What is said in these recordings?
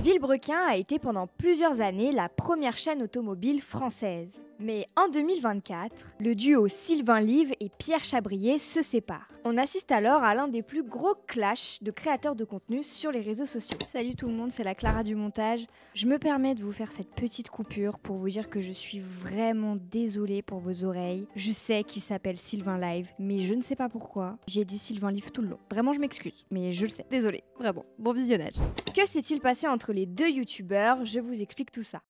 Villebrequin a été pendant plusieurs années la première chaîne automobile française. Mais en 2024, le duo Sylvain Live et Pierre Chabrier se séparent. On assiste alors à l'un des plus gros clashs de créateurs de contenu sur les réseaux sociaux. Salut tout le monde, c'est la Clara du montage. Je me permets de vous faire cette petite coupure pour vous dire que je suis vraiment désolée pour vos oreilles. Je sais qu'il s'appelle Sylvain Live, mais je ne sais pas pourquoi. J'ai dit Sylvain Live tout le long. Vraiment, je m'excuse, mais je le sais. Désolée, vraiment. Bon visionnage. Que s'est-il passé entre les deux youtubeurs? Je vous explique tout ça.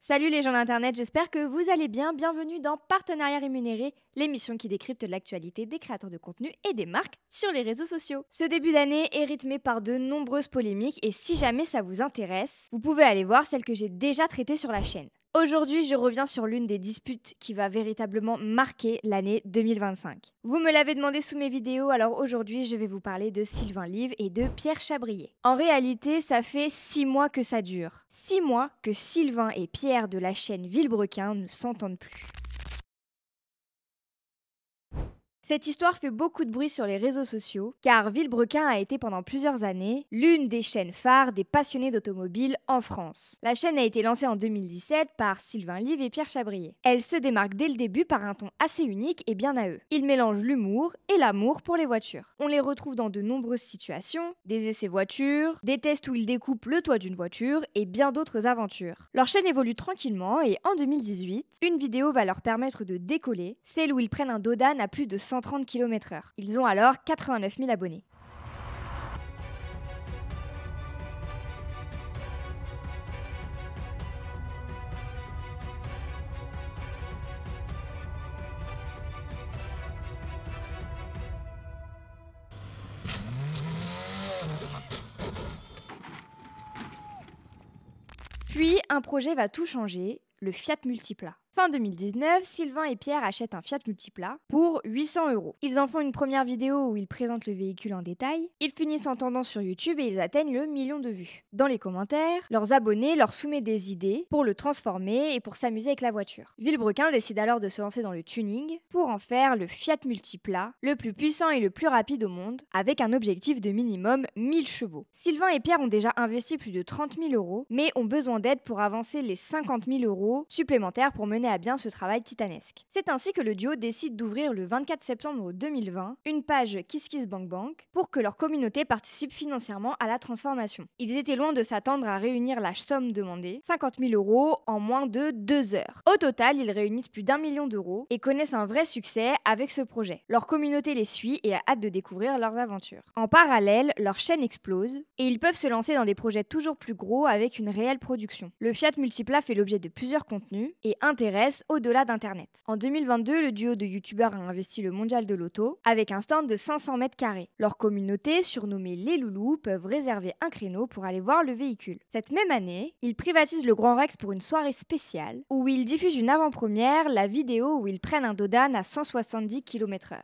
Salut les gens d'internet, j'espère que vous allez bien. Bienvenue dans Partenariat rémunéré, l'émission qui décrypte l'actualité des créateurs de contenu et des marques sur les réseaux sociaux. Ce début d'année est rythmé par de nombreuses polémiques et si jamais ça vous intéresse, vous pouvez aller voir celles que j'ai déjà traitées sur la chaîne. Aujourd'hui, je reviens sur l'une des disputes qui va véritablement marquer l'année 2025. Vous me l'avez demandé sous mes vidéos, alors aujourd'hui, je vais vous parler de Sylvain Live et de Pierre Chabrier. En réalité, ça fait 6 mois que ça dure. 6 mois que Sylvain et Pierre de la chaîne Villebrequin ne s'entendent plus. Cette histoire fait beaucoup de bruit sur les réseaux sociaux, car Villebrequin a été pendant plusieurs années l'une des chaînes phares des passionnés d'automobile en France. La chaîne a été lancée en 2017 par Sylvain Live et Pierre Chabrier. Elle se démarque dès le début par un ton assez unique et bien à eux. Ils mélangent l'humour et l'amour pour les voitures. On les retrouve dans de nombreuses situations, des essais voitures, des tests où ils découpent le toit d'une voiture et bien d'autres aventures. Leur chaîne évolue tranquillement et en 2018, une vidéo va leur permettre de décoller, celle où ils prennent un Dodan à plus de 130 km/h. Ils ont alors 89 000 abonnés. Puis, un projet va tout changer, le Fiat Multipla. Fin 2019, Sylvain et Pierre achètent un Fiat Multipla pour 800 €. Ils en font une première vidéo où ils présentent le véhicule en détail. Ils finissent en tendance sur YouTube et ils atteignent le 1 million de vues. Dans les commentaires, leurs abonnés leur soumettent des idées pour le transformer et pour s'amuser avec la voiture. Villebrequin décide alors de se lancer dans le tuning pour en faire le Fiat Multipla, le plus puissant et le plus rapide au monde, avec un objectif de minimum 1000 chevaux. Sylvain et Pierre ont déjà investi plus de 30 000 €, mais ont besoin d'aide pour avancer les 50 000 € supplémentaires pour mener à bien ce travail titanesque. C'est ainsi que le duo décide d'ouvrir le 24 septembre 2020 une page KissKissBankBank pour que leur communauté participe financièrement à la transformation. Ils étaient loin de s'attendre à réunir la somme demandée, 50 000 € en moins de 2 heures. Au total, ils réunissent plus d'1 million d'euros et connaissent un vrai succès avec ce projet. Leur communauté les suit et a hâte de découvrir leurs aventures. En parallèle, leur chaîne explose et ils peuvent se lancer dans des projets toujours plus gros avec une réelle production. Le Fiat Multipla fait l'objet de plusieurs contenus et intéresse au-delà d'Internet. En 2022, le duo de youtubeurs a investi le mondial de l'auto avec un stand de 500 mètres carrés. Leur communauté, surnommée les loulous, peuvent réserver un créneau pour aller voir le véhicule. Cette même année, ils privatisent le Grand Rex pour une soirée spéciale où ils diffusent une avant-première, la vidéo où ils prennent un Dodan à 170 km/h.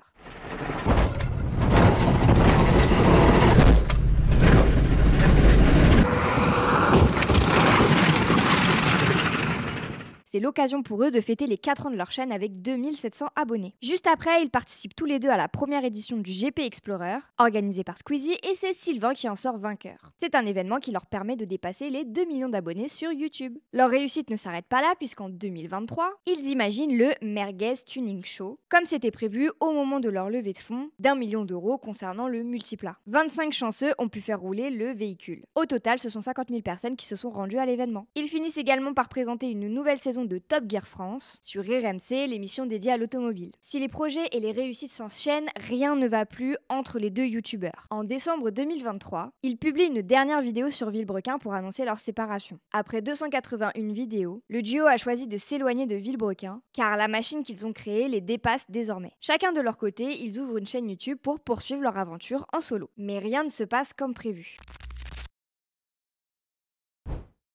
C'est l'occasion pour eux de fêter les 4 ans de leur chaîne avec 2700 abonnés. Juste après, ils participent tous les deux à la première édition du GP Explorer, organisé par Squeezie, et c'est Sylvain qui en sort vainqueur. C'est un événement qui leur permet de dépasser les 2 millions d'abonnés sur YouTube. Leur réussite ne s'arrête pas là, puisqu'en 2023, ils imaginent le Merguez Tuning Show, comme c'était prévu au moment de leur levée de fonds d'1 million d'euros concernant le Multipla. 25 chanceux ont pu faire rouler le véhicule. Au total, ce sont 50 000 personnes qui se sont rendues à l'événement. Ils finissent également par présenter une nouvelle saison de Top Gear France sur RMC, l'émission dédiée à l'automobile. Si les projets et les réussites s'enchaînent, rien ne va plus entre les deux youtubeurs. En décembre 2023, ils publient une dernière vidéo sur Villebrequin pour annoncer leur séparation. Après 281 vidéos, le duo a choisi de s'éloigner de Villebrequin car la machine qu'ils ont créée les dépasse désormais. Chacun de leur côté, ils ouvrent une chaîne YouTube pour poursuivre leur aventure en solo. Mais rien ne se passe comme prévu.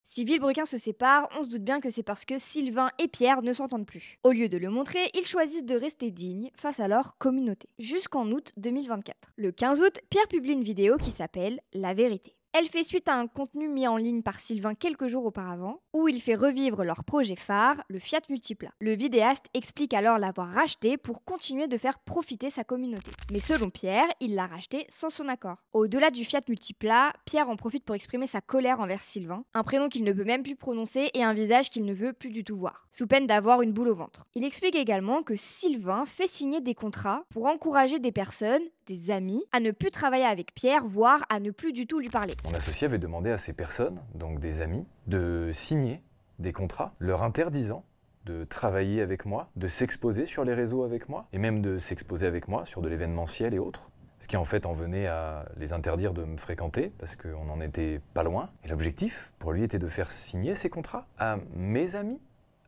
Si Villebrequin se sépare, on se doute bien que c'est parce que Sylvain et Pierre ne s'entendent plus. Au lieu de le montrer, ils choisissent de rester dignes face à leur communauté. Jusqu'en août 2024. Le 15 août, Pierre publie une vidéo qui s'appelle « La vérité ». Elle fait suite à un contenu mis en ligne par Sylvain quelques jours auparavant, où il fait revivre leur projet phare, le Fiat Multipla. Le vidéaste explique alors l'avoir racheté pour continuer de faire profiter sa communauté. Mais selon Pierre, il l'a racheté sans son accord. Au-delà du Fiat Multipla, Pierre en profite pour exprimer sa colère envers Sylvain, un prénom qu'il ne peut même plus prononcer et un visage qu'il ne veut plus du tout voir, sous peine d'avoir une boule au ventre. Il explique également que Sylvain fait signer des contrats pour encourager des personnes, des amis, à ne plus travailler avec Pierre, voire à ne plus du tout lui parler. Mon associé avait demandé à ces personnes, donc des amis, de signer des contrats leur interdisant de travailler avec moi, de s'exposer sur les réseaux avec moi, et même de s'exposer avec moi sur de l'événementiel et autres. Ce qui en fait en venait à les interdire de me fréquenter, parce qu'on n'en était pas loin. Et l'objectif, pour lui, était de faire signer ces contrats à mes amis,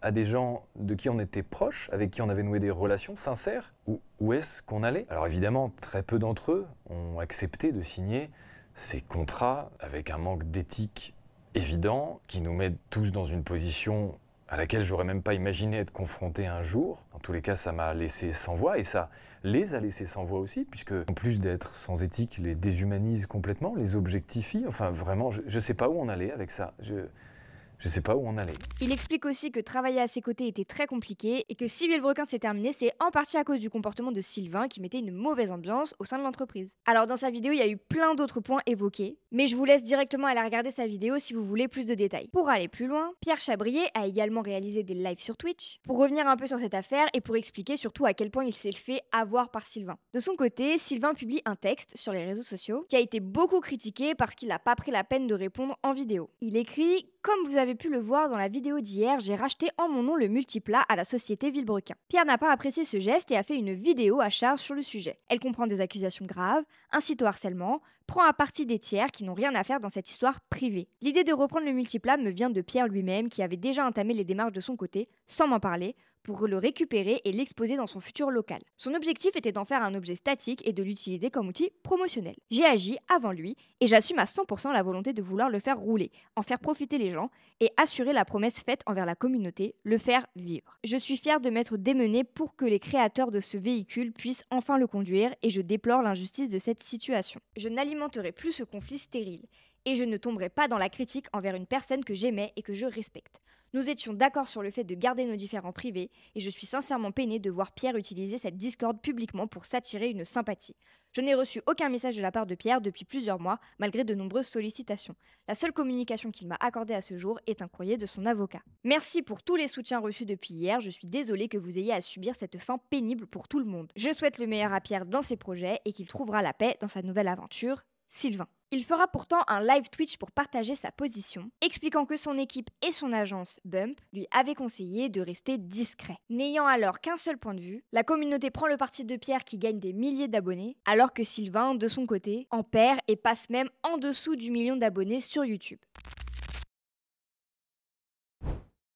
à des gens de qui on était proches, avec qui on avait noué des relations sincères. Où est-ce qu'on allait? Alors évidemment, très peu d'entre eux ont accepté de signer ces contrats avec un manque d'éthique évident, qui nous met tous dans une position à laquelle j'aurais même pas imaginé être confronté un jour. En tous les cas, ça m'a laissé sans voix et ça les a laissés sans voix aussi, puisque en plus d'être sans éthique, les déshumanise complètement, les objectifie. Enfin vraiment, je sais pas où on allait avec ça. Je sais pas où on allait. Il explique aussi que travailler à ses côtés était très compliqué et que si Villebrequin s'est terminé, c'est en partie à cause du comportement de Sylvain qui mettait une mauvaise ambiance au sein de l'entreprise. Alors dans sa vidéo, il y a eu plein d'autres points évoqués, mais je vous laisse directement aller regarder sa vidéo si vous voulez plus de détails. Pour aller plus loin, Pierre Chabrier a également réalisé des lives sur Twitch pour revenir un peu sur cette affaire et pour expliquer surtout à quel point il s'est fait avoir par Sylvain. De son côté, Sylvain publie un texte sur les réseaux sociaux qui a été beaucoup critiqué parce qu'il n'a pas pris la peine de répondre en vidéo. Il écrit: comme vous avez pu le voir dans la vidéo d'hier, j'ai racheté en mon nom le Multipla à la société Villebrequin. Pierre n'a pas apprécié ce geste et a fait une vidéo à charge sur le sujet. Elle comprend des accusations graves, incite au harcèlement, prend à partie des tiers qui n'ont rien à faire dans cette histoire privée. L'idée de reprendre le Multipla me vient de Pierre lui-même qui avait déjà entamé les démarches de son côté, sans m'en parler, pour le récupérer et l'exposer dans son futur local. Son objectif était d'en faire un objet statique et de l'utiliser comme outil promotionnel. J'ai agi avant lui et j'assume à 100% la volonté de vouloir le faire rouler, en faire profiter les gens et assurer la promesse faite envers la communauté, le faire vivre. Je suis fière de m'être démenée pour que les créateurs de ce véhicule puissent enfin le conduire et je déplore l'injustice de cette situation. Je n'alimenterai plus ce conflit stérile et je ne tomberai pas dans la critique envers une personne que j'aimais et que je respecte. Nous étions d'accord sur le fait de garder nos différends privés et je suis sincèrement peinée de voir Pierre utiliser cette discorde publiquement pour s'attirer une sympathie. Je n'ai reçu aucun message de la part de Pierre depuis plusieurs mois, malgré de nombreuses sollicitations. La seule communication qu'il m'a accordée à ce jour est un courrier de son avocat. Merci pour tous les soutiens reçus depuis hier, je suis désolée que vous ayez à subir cette fin pénible pour tout le monde. Je souhaite le meilleur à Pierre dans ses projets et qu'il trouvera la paix dans sa nouvelle aventure. Sylvain. Il fera pourtant un live Twitch pour partager sa position, expliquant que son équipe et son agence Bump lui avaient conseillé de rester discret. N'ayant alors qu'un seul point de vue, la communauté prend le parti de Pierre qui gagne des milliers d'abonnés, alors que Sylvain, de son côté, en perd et passe même en dessous du million d'abonnés sur YouTube.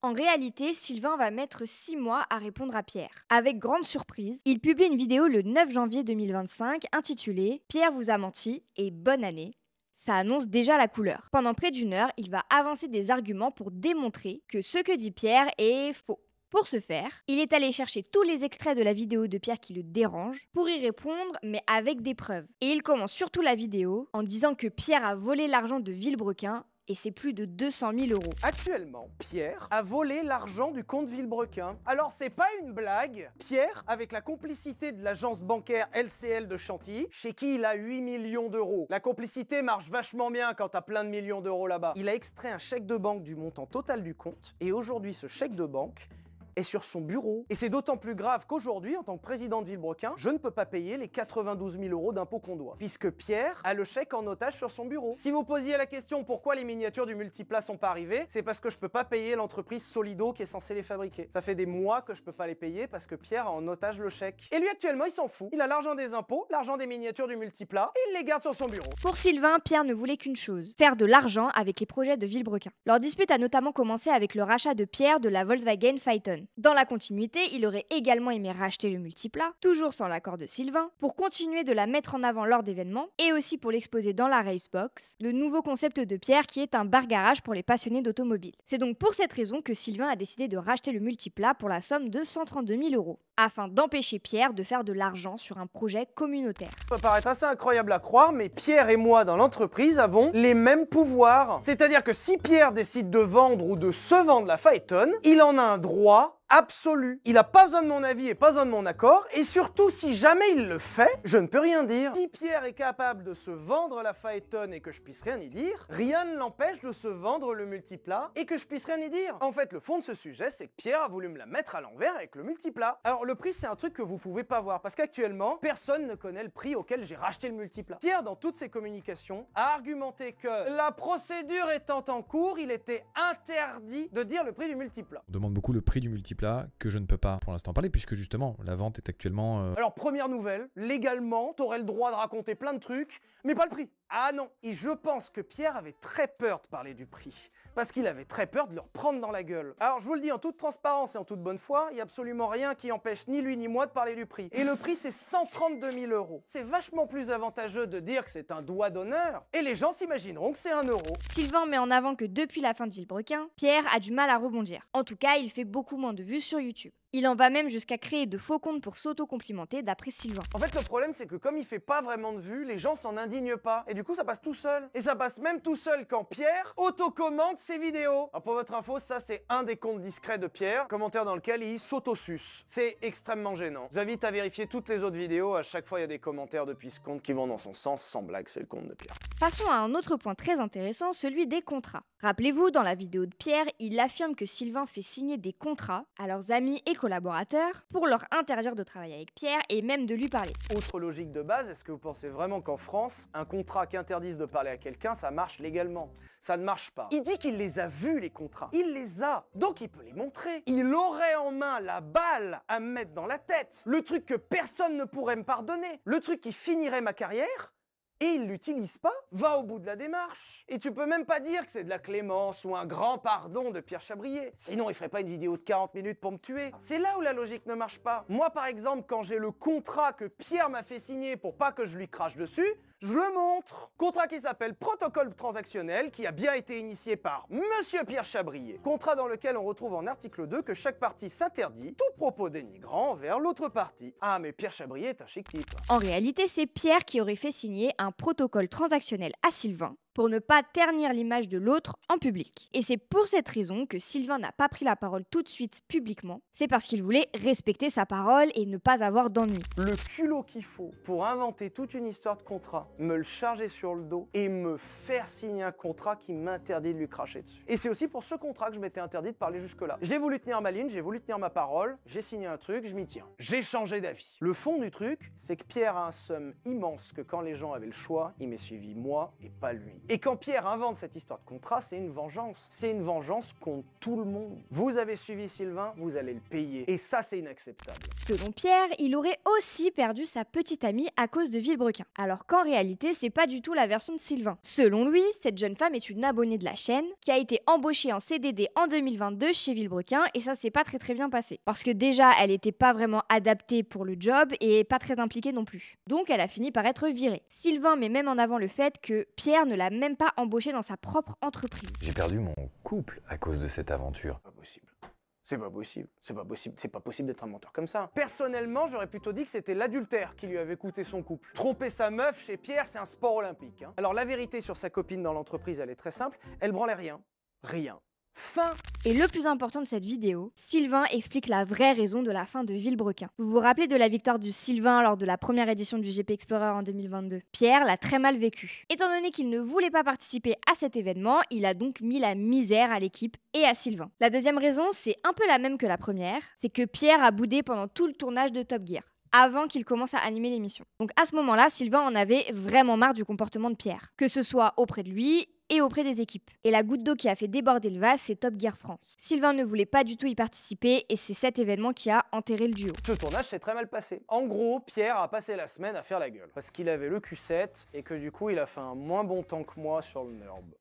En réalité, Sylvain va mettre 6 mois à répondre à Pierre. Avec grande surprise, il publie une vidéo le 9 janvier 2025 intitulée « Pierre vous a menti et bonne année ». Ça annonce déjà la couleur. Pendant près d'une heure, il va avancer des arguments pour démontrer que ce que dit Pierre est faux. Pour ce faire, il est allé chercher tous les extraits de la vidéo de Pierre qui le dérange pour y répondre, mais avec des preuves. Et il commence surtout la vidéo en disant que Pierre a volé l'argent de Villebrequin et c'est plus de 200 000 euros. Actuellement, Pierre a volé l'argent du compte Villebrequin. Alors c'est pas une blague. Pierre, avec la complicité de l'agence bancaire LCL de Chantilly, chez qui il a 8 millions d'euros. La complicité marche vachement bien quand t'as plein de millions d'euros là-bas. Il a extrait un chèque de banque du montant total du compte, et aujourd'hui ce chèque de banque est sur son bureau. Et c'est d'autant plus grave qu'aujourd'hui, en tant que président de Villebrequin, je ne peux pas payer les 92 000 euros d'impôts qu'on doit, puisque Pierre a le chèque en otage sur son bureau. Si vous posiez la question pourquoi les miniatures du Multipla sont pas arrivées, c'est parce que je peux pas payer l'entreprise Solido qui est censée les fabriquer. Ça fait des mois que je peux pas les payer parce que Pierre a en otage le chèque. Et lui actuellement, il s'en fout. Il a l'argent des impôts, l'argent des miniatures du Multipla, et il les garde sur son bureau. Pour Sylvain, Pierre ne voulait qu'une chose, faire de l'argent avec les projets de Villebrequin. Leur dispute a notamment commencé avec le rachat de Pierre de la Volkswagen Phaeton. Fun. Dans la continuité, il aurait également aimé racheter le multiplat, toujours sans l'accord de Sylvain, pour continuer de la mettre en avant lors d'événements et aussi pour l'exposer dans la Racebox, le nouveau concept de Pierre qui est un bar-garage pour les passionnés d'automobile. C'est donc pour cette raison que Sylvain a décidé de racheter le multiplat pour la somme de 132 000 €, afin d'empêcher Pierre de faire de l'argent sur un projet communautaire. Ça peut paraître assez incroyable à croire, mais Pierre et moi dans l'entreprise avons les mêmes pouvoirs. C'est-à-dire que si Pierre décide de vendre ou de se vendre la Phaeton, il en a un droit absolu. Il n'a pas besoin de mon avis et pas besoin de mon accord, et surtout si jamais il le fait, je ne peux rien dire. Si Pierre est capable de se vendre la Phaeton et que je puisse rien y dire, rien ne l'empêche de se vendre le multiplat et que je puisse rien y dire. En fait, le fond de ce sujet, c'est que Pierre a voulu me la mettre à l'envers avec le multiplat. Alors le prix, c'est un truc que vous pouvez pas voir, parce qu'actuellement, personne ne connaît le prix auquel j'ai racheté le multiplat. Pierre, dans toutes ses communications, a argumenté que la procédure étant en cours, il était interdit de dire le prix du multiplat. On demande beaucoup le prix du multiplat que je ne peux pas pour l'instant parler puisque justement la vente est actuellement... Alors première nouvelle, légalement, t'aurais le droit de raconter plein de trucs, mais pas le prix. Ah non. Et je pense que Pierre avait très peur de parler du prix, parce qu'il avait très peur de le reprendre dans la gueule. Alors je vous le dis en toute transparence et en toute bonne foi, il n'y a absolument rien qui empêche ni lui ni moi de parler du prix. Et le prix c'est 132 000 €. C'est vachement plus avantageux de dire que c'est un doigt d'honneur, et les gens s'imagineront que c'est 1 euro. Sylvain met en avant que depuis la fin de Villebrequin, Pierre a du mal à rebondir. En tout cas, il fait beaucoup moins de vues sur YouTube. Il en va même jusqu'à créer de faux comptes pour s'auto-complimenter d'après Sylvain. En fait, le problème, c'est que comme il fait pas vraiment de vues, les gens s'en indignent pas. Et du coup, ça passe tout seul. Et ça passe même tout seul quand Pierre auto-commente ses vidéos. Alors pour votre info, ça, c'est un des comptes discrets de Pierre, commentaire dans lequel il s'auto-suce. C'est extrêmement gênant. Je vous invite à vérifier toutes les autres vidéos. À chaque fois, il y a des commentaires depuis ce compte qui vont dans son sens. Sans blague, c'est le compte de Pierre. Passons à un autre point très intéressant, celui des contrats. Rappelez-vous, dans la vidéo de Pierre, il affirme que Sylvain fait signer des contrats à leurs amis et collaborateurs pour leur interdire de travailler avec Pierre et même de lui parler. Autre logique de base, est-ce que vous pensez vraiment qu'en France, un contrat qui interdise de parler à quelqu'un, ça marche légalement? Ça ne marche pas. Il dit qu'il les a vus, les contrats. Il les a, donc il peut les montrer. Il aurait en main la balle à me mettre dans la tête. Le truc que personne ne pourrait me pardonner. Le truc qui finirait ma carrière. Et il l'utilise pas, va au bout de la démarche. Et tu peux même pas dire que c'est de la clémence ou un grand pardon de Pierre Chabrier. Sinon, il ferait pas une vidéo de 40 minutes pour me tuer. C'est là où la logique ne marche pas. Moi, par exemple, quand j'ai le contrat que Pierre m'a fait signer pour pas que je lui crache dessus, je le montre. Contrat qui s'appelle protocole transactionnel, qui a bien été initié par Monsieur Pierre Chabrier. Contrat dans lequel on retrouve en article 2 que chaque partie s'interdit tout propos dénigrant envers l'autre partie. Ah, mais Pierre Chabrier est un chic type. En réalité, c'est Pierre qui aurait fait signer un protocole transactionnel à Sylvain pour ne pas ternir l'image de l'autre en public. Et c'est pour cette raison que Sylvain n'a pas pris la parole tout de suite publiquement. C'est parce qu'il voulait respecter sa parole et ne pas avoir d'ennui. Le culot qu'il faut pour inventer toute une histoire de contrat, me le charger sur le dos et me faire signer un contrat qui m'interdit de lui cracher dessus. Et c'est aussi pour ce contrat que je m'étais interdit de parler jusque-là. J'ai voulu tenir ma ligne, j'ai voulu tenir ma parole, j'ai signé un truc, je m'y tiens. J'ai changé d'avis. Le fond du truc, c'est que Pierre a un seum immense que quand les gens avaient le choix, il m'ait suivi moi et pas lui. Et quand Pierre invente cette histoire de contrat, c'est une vengeance. C'est une vengeance contre tout le monde. Vous avez suivi Sylvain, vous allez le payer. Et ça, c'est inacceptable. Selon Pierre, il aurait aussi perdu sa petite amie à cause de Villebrequin. Alors qu'en réalité, c'est pas du tout la version de Sylvain. Selon lui, cette jeune femme est une abonnée de la chaîne qui a été embauchée en CDD en 2022 chez Villebrequin et ça s'est pas très bien passé. Parce que déjà, elle était pas vraiment adaptée pour le job et pas très impliquée non plus. Donc elle a fini par être virée. Sylvain met même en avant le fait que Pierre ne l'a même pas embauché dans sa propre entreprise. J'ai perdu mon couple à cause de cette aventure. Pas possible. C'est pas possible. C'est pas possible. C'est pas possible d'être un menteur comme ça. Personnellement, j'aurais plutôt dit que c'était l'adultère qui lui avait coûté son couple. Tromper sa meuf chez Pierre, c'est un sport olympique. Hein. Alors la vérité sur sa copine dans l'entreprise, elle est très simple. Elle branlait rien. Rien. Fin. Et le plus important de cette vidéo, Sylvain explique la vraie raison de la fin de Villebrequin. Vous vous rappelez de la victoire du Sylvain lors de la première édition du GP Explorer en 2022? Pierre l'a très mal vécu. Étant donné qu'il ne voulait pas participer à cet événement, il a donc mis la misère à l'équipe et à Sylvain. La deuxième raison, c'est un peu la même que la première, c'est que Pierre a boudé pendant tout le tournage de Top Gear, avant qu'il commence à animer l'émission. Donc à ce moment-là, Sylvain en avait vraiment marre du comportement de Pierre, que ce soit auprès de lui et auprès des équipes. Et la goutte d'eau qui a fait déborder le vase, c'est Top Gear France. Sylvain ne voulait pas du tout y participer et c'est cet événement qui a enterré le duo. Ce tournage s'est très mal passé. En gros, Pierre a passé la semaine à faire la gueule. Parce qu'il avait le Q7 et que du coup, il a fait un moins bon temps que moi sur le NURB.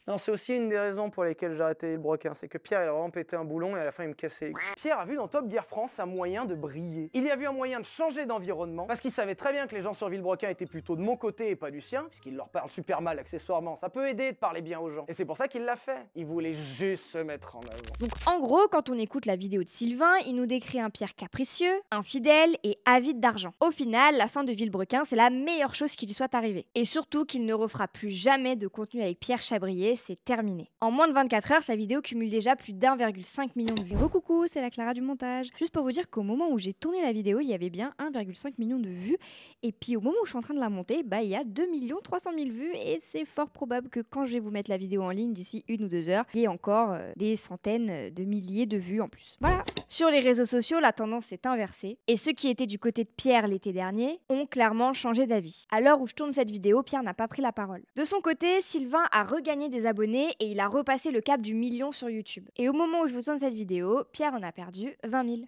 Non, c'est aussi une des raisons pour lesquelles j'ai arrêté Villebrequin, c'est que Pierre, il a vraiment pété un boulon et à la fin, il me cassait les couilles. Pierre a vu dans Top Gear France un moyen de briller. Il y a vu un moyen de changer d'environnement, parce qu'il savait très bien que les gens sur Villebrequin étaient plutôt de mon côté et pas du sien, puisqu'il leur parle super mal accessoirement. Ça peut aider de parler bien aux gens. Et c'est pour ça qu'il l'a fait. Il voulait juste se mettre en avant. Donc en gros, quand on écoute la vidéo de Sylvain, il nous décrit un Pierre capricieux, infidèle et avide d'argent. Au final, la fin de Villebrequin, c'est la meilleure chose qui lui soit arrivée. Et surtout qu'il ne refera plus jamais de contenu avec Pierre Chabrier, c'est terminé. En moins de 24 heures, sa vidéo cumule déjà plus d'1,5 million de vues. Coucou, c'est la Clara du montage. Juste pour vous dire qu'au moment où j'ai tourné la vidéo, il y avait bien 1,5 million de vues. Et puis au moment où je suis en train de la monter, il y a 2 300 000 vues. Et c'est fort probable que quand je vais vous mettre la vidéo en ligne d'ici 1 ou 2 heures, il y ait encore des centaines de milliers de vues en plus. Voilà. Sur les réseaux sociaux, la tendance s'est inversée. Et ceux qui étaient du côté de Pierre l'été dernier ont clairement changé d'avis. À l'heure où je tourne cette vidéo, Pierre n'a pas pris la parole. De son côté, Sylvain a regagné des abonnés et il a repassé le cap du million sur YouTube. Et au moment où je vous tourne cette vidéo, Pierre en a perdu 20 000.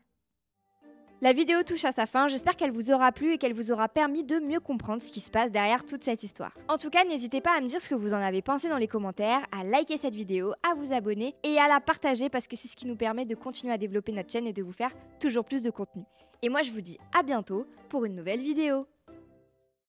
La vidéo touche à sa fin, j'espère qu'elle vous aura plu et qu'elle vous aura permis de mieux comprendre ce qui se passe derrière toute cette histoire. En tout cas, n'hésitez pas à me dire ce que vous en avez pensé dans les commentaires, à liker cette vidéo, à vous abonner et à la partager parce que c'est ce qui nous permet de continuer à développer notre chaîne et de vous faire toujours plus de contenu. Et moi je vous dis à bientôt pour une nouvelle vidéo.